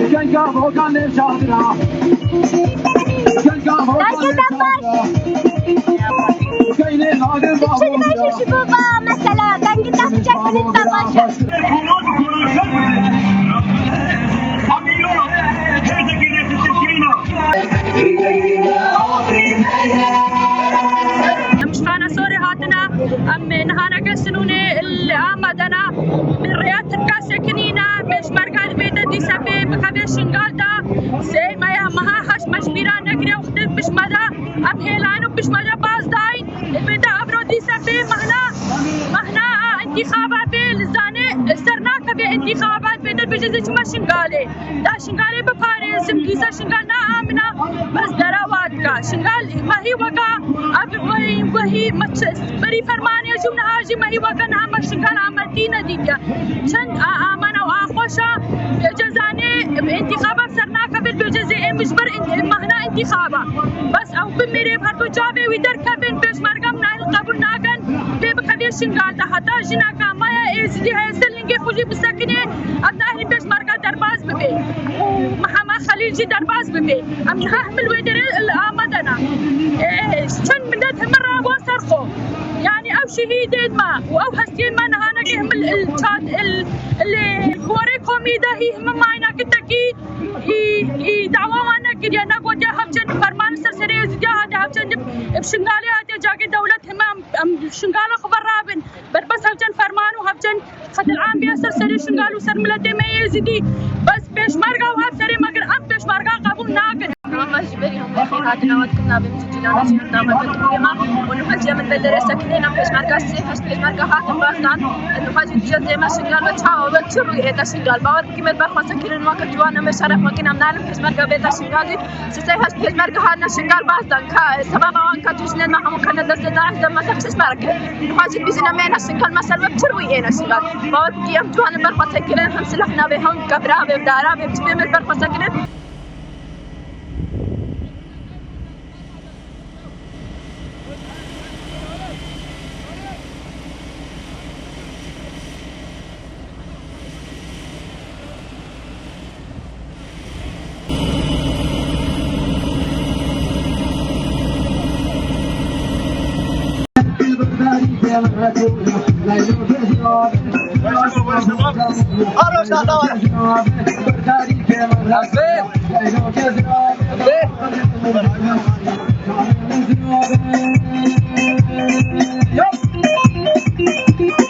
مثلا كان قدام جسد الطباشة مشفانا سوري هاتنا أم نهانا قسنوني الآمدنا من رياض تركا سكنينا بيش مركز بيتا دي سبي بخبيش شنقالتا سي ما يا مها حش مجبيرا نقري وختف بش مدى أم هيلاينو بش مدى باز داين البيتا أبرو دي سبي مهنا انتخابات بالزاني استرناك بانتخابات بيتا بجزيش ما شنقالي دا شنقالي بباريس مقيسة شنقالنا آمنا بس دراواتك شنقال ما هي وقا وهي بري فرمانية جمنا هاجي ما هي وقا نعم شنقال عملتينا ديكا شن آمنا وآخوشا جزاني انتخابات سرناك بالجزي مجبر مهنا انتخابا بس او بميري بهردو جابي ويدر كبين بيش مرقم نايل قبول ناقن بيبقى شنقال دا حتى جناكا مايا ايزدي هاي سلنجي خوجي بسكني ابدا اهلي بيش مرقا درباز ببي ومحمد خليل درباز ببي ام نهمل ويدر الآمدنا شن من دتهم مرة وصرخو يعني او شهيدين ما او هستين ما نهانا كهم الخوري كوميدا هي هم معنا كتاكي دعوة وانا كده نقول يا هبجن فرمان سرسري زجا هذا هبجن بشنغالي هذا جاكي دولة هم ام شنغالة خبر رابن بربس هبجن فرمان وهبجن خد العام بيا سرسري شنغالو سر ملتي ما يزيدي بس بيش مرقا وهبسري مگر ام بيش مرقا قبول ناقن ما جبري هم هاتنا وكنا بمسجلنا شفنا مدتنا ونحجي من بلد ساكنين بيش مرقا سيف بيش مرقا هاتم باسان نحجي جزء ما شنغال وتشاو وتشرو هذا شنغال باور كيما برخوا ساكنين وقت جوانا مشارف وكنا منعلم بيش مرقا بيتا شنغالي سيسيهاش بيش مرقا هاتنا شنغال باسان كا سبابا وان كاتوشنين ما هم كنا دست داعش دم سبش مرقا نحجي بيزنا مينا شنغال مثلا وتشرو هنا شنغال باور كيام جوانا برخوا ساكنين هم سلحنا بهم كبرا ببدارا بتبي من برخوا ساكنين Yep.